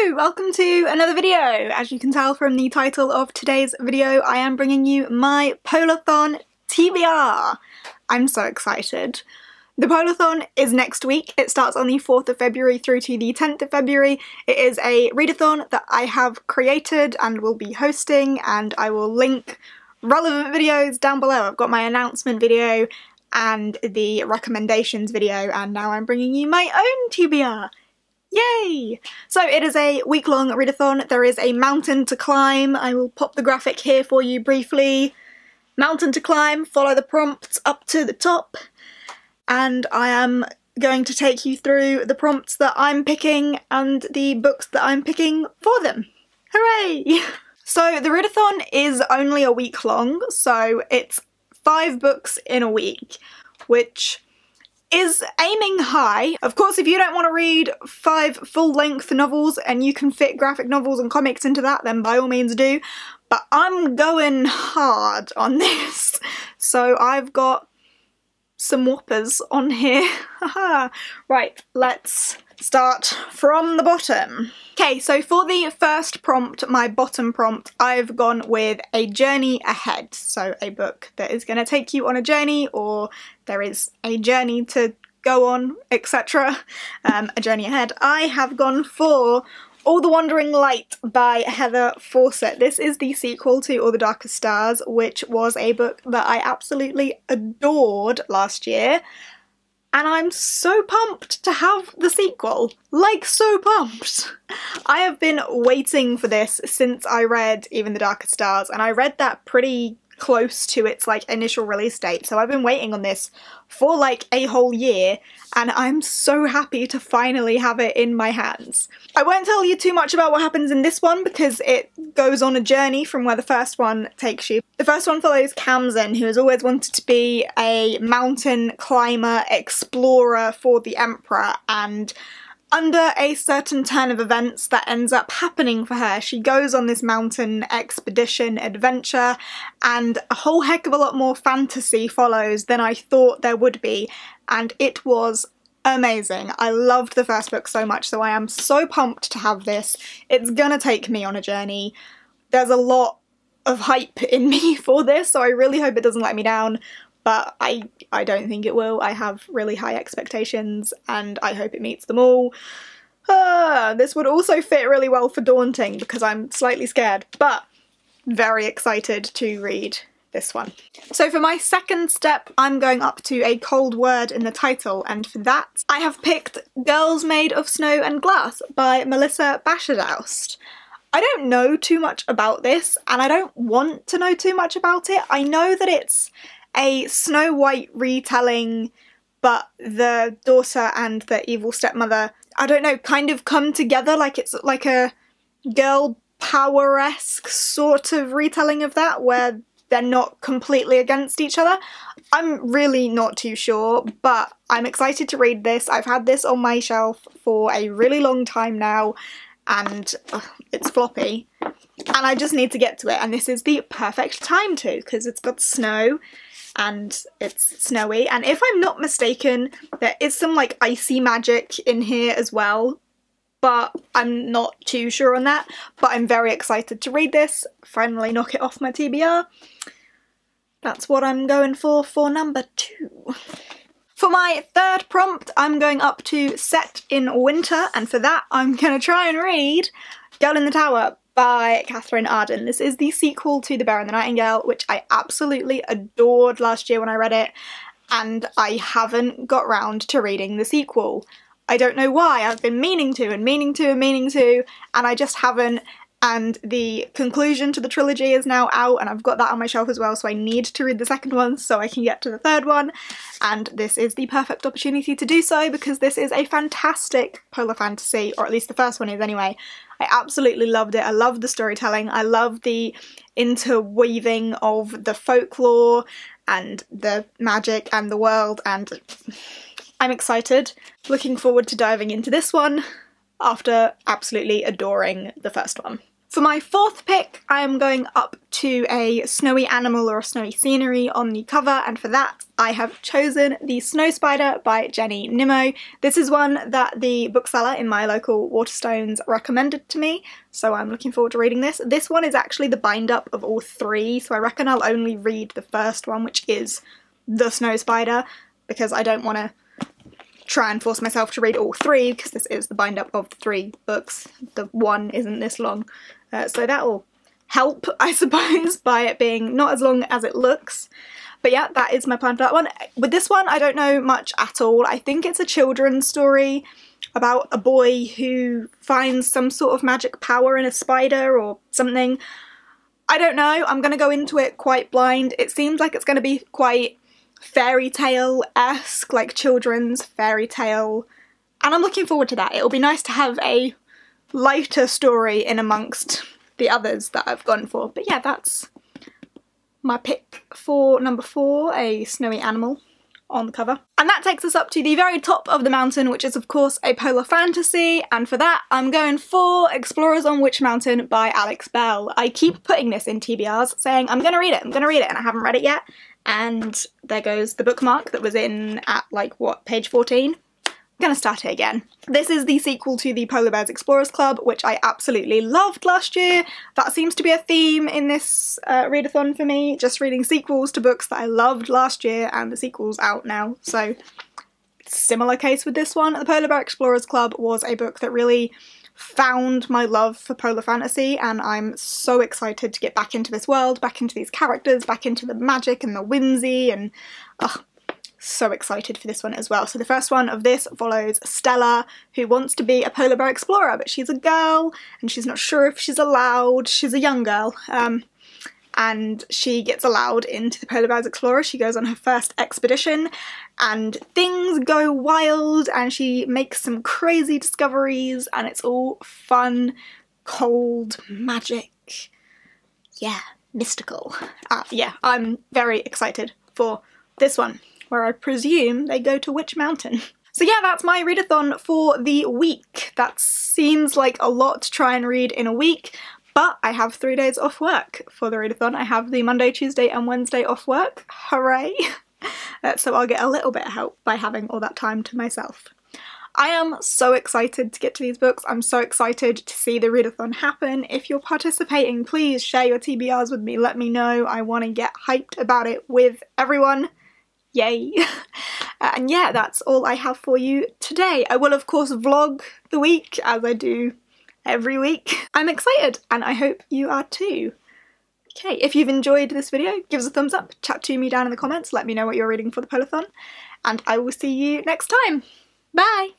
Hello, welcome to another video. As you can tell from the title of today's video, I am bringing you my Polarthon TBR. I'm so excited. The Polarthon is next week. It starts on the 4th of February through to the 10th of February. It is a readathon that I have created and will be hosting, and I will link relevant videos down below. I've got my announcement video and the recommendations video, and now I'm bringing you my own TBR. Yay! So it is a week-long readathon. There is a mountain to climb. I will pop the graphic here for you briefly. Mountain to climb, follow the prompts up to the top. And I am going to take you through the prompts that I'm picking and the books that I'm picking for them. Hooray! So the readathon is only a week long, so it's 5 books in a week, which is aiming high. Of course, if you don't want to read 5 full-length novels and you can fit graphic novels and comics into that, then by all means do. But I'm going hard on this. So I've got some whoppers on here. Right, let's start from the bottom. Okay, so for the first prompt, my bottom prompt, I've gone with A Journey Ahead. So a book that is going to take you on a journey, or there is a journey to go on, etc. A journey ahead. I have gone for All the Wandering Light by Heather Fawcett. This is the sequel to All the Darkest Stars, which was a book that I absolutely adored last year. And I'm so pumped to have the sequel. Like, so pumped! I have been waiting for this since I read Even the Darkest Stars, and I read that pretty close to its initial release date, so I've been waiting on this for like a whole year, and I'm so happy to finally have it in my hands. I won't tell you too much about what happens in this one because it goes on a journey from where the first one takes you. The first one follows Kamzen, who has always wanted to be a mountain climber, explorer for the Emperor, and under a certain turn of events that ends up happening for her, she goes on this mountain expedition adventure, and a whole heck of a lot more fantasy follows than I thought there would be, and it was amazing. I loved the first book so much, so I am so pumped to have this. It's gonna take me on a journey. There's a lot of hype in me for this, so I really hope it doesn't let me down. But I don't think it will. I have really high expectations and I hope it meets them all. This would also fit really well for Daunting because I'm slightly scared, but very excited to read this one. So for my second step, I'm going up to a cold word in the title, and for that I have picked Girls Made of Snow and Glass by Melissa Bashadaust. I don't know too much about this, and I don't want to know too much about it. I know that it's a Snow White retelling, but the daughter and the evil stepmother, I don't know, kind of come together, like it's like a girl power-esque sort of retelling of that, where they're not completely against each other. I'm really not too sure, but I'm excited to read this. I've had this on my shelf for a really long time now, and it's floppy, and I just need to get to it, and this is the perfect time to, because it's got snow, and it's snowy, and if I'm not mistaken, there is some icy magic in here as well, but I'm not too sure on that. But I'm very excited to read this, finally knock it off my TBR. That's what I'm going for number 2. For my third prompt, I'm going up to Set in Winter, and for that I'm gonna try and read Girl in the Tower by Catherine Arden. This is the sequel to The Bear and the Nightingale, which I absolutely adored last year when I read it, and I haven't got round to reading the sequel. I don't know why. I've been meaning to, and I just haven't, and the conclusion to the trilogy is now out, and I've got that on my shelf as well, so I need to read the second one so I can get to the third one, and this is the perfect opportunity to do so because this is a fantastic polar fantasy, or at least the first one is anyway. I absolutely loved it. I love the storytelling, I love the interweaving of the folklore and the magic and the world, and I'm excited. Looking forward to diving into this one after absolutely adoring the first one. For my fourth pick, I am going up to a snowy animal or a snowy scenery on the cover, and for that I have chosen The Snow Spider by Jenny Nimmo. This is one that the bookseller in my local Waterstones recommended to me, so I'm looking forward to reading this. This one is actually the bind-up of all three, so I reckon I'll only read the first one, which is The Snow Spider, because I don't want to try and force myself to read all three, because this is the bind-up of the three books. The one isn't this long. So that'll help, I suppose, by it being not as long as it looks. But yeah, that is my plan for that one. With this one, I don't know much at all. I think it's a children's story about a boy who finds some sort of magic power in a spider or something. I don't know. I'm going to go into it quite blind. It seems like it's going to be quite fairy tale-esque, like children's fairy tale. And I'm looking forward to that. It'll be nice to have a lighter story in amongst the others that I've gone for. But yeah, that's my pick for number 4, a snowy animal on the cover. And that takes us up to the very top of the mountain, which is of course a polar fantasy, and for that I'm going for Explorers on Witch Mountain by Alex Bell. I keep putting this in TBRs saying I'm gonna read it, and I haven't read it yet, and there goes the bookmark that was in at like, what, page 14? I'm gonna start it again. This is the sequel to the Polar Bears Explorers Club, which I absolutely loved last year. That seems to be a theme in this readathon for me, just reading sequels to books that I loved last year, and the sequel's out now, so similar case with this one. The Polar Bear Explorers Club was a book that really found my love for polar fantasy, and I'm so excited to get back into this world, back into these characters, back into the magic and the whimsy, and so excited for this one as well. So the first one of this follows Stella, who wants to be a polar bear explorer, but she's a girl and she's not sure if she's allowed. She's a young girl, and she gets allowed into the Polar Bears Explorer. She goes on her first expedition and things go wild and she makes some crazy discoveries, and it's all fun, cold, magic, yeah, mystical. Yeah, I'm very excited for this one, where I presume they go to Witch Mountain. So yeah, that's my readathon for the week. That seems like a lot to try and read in a week, but I have 3 days off work for the readathon. I have the Monday, Tuesday and Wednesday off work. Hooray! So I'll get a little bit of help by having all that time to myself. I am so excited to get to these books. I'm so excited to see the readathon happen. If you're participating, please share your TBRs with me. Let me know. I want to get hyped about it with everyone. Yay! And yeah, that's all I have for you today. I will of course vlog the week, as I do every week. I'm excited, and I hope you are too. Okay, if you've enjoyed this video, give us a thumbs up, chat to me down in the comments, let me know what you're reading for the Polarthon, and I will see you next time. Bye!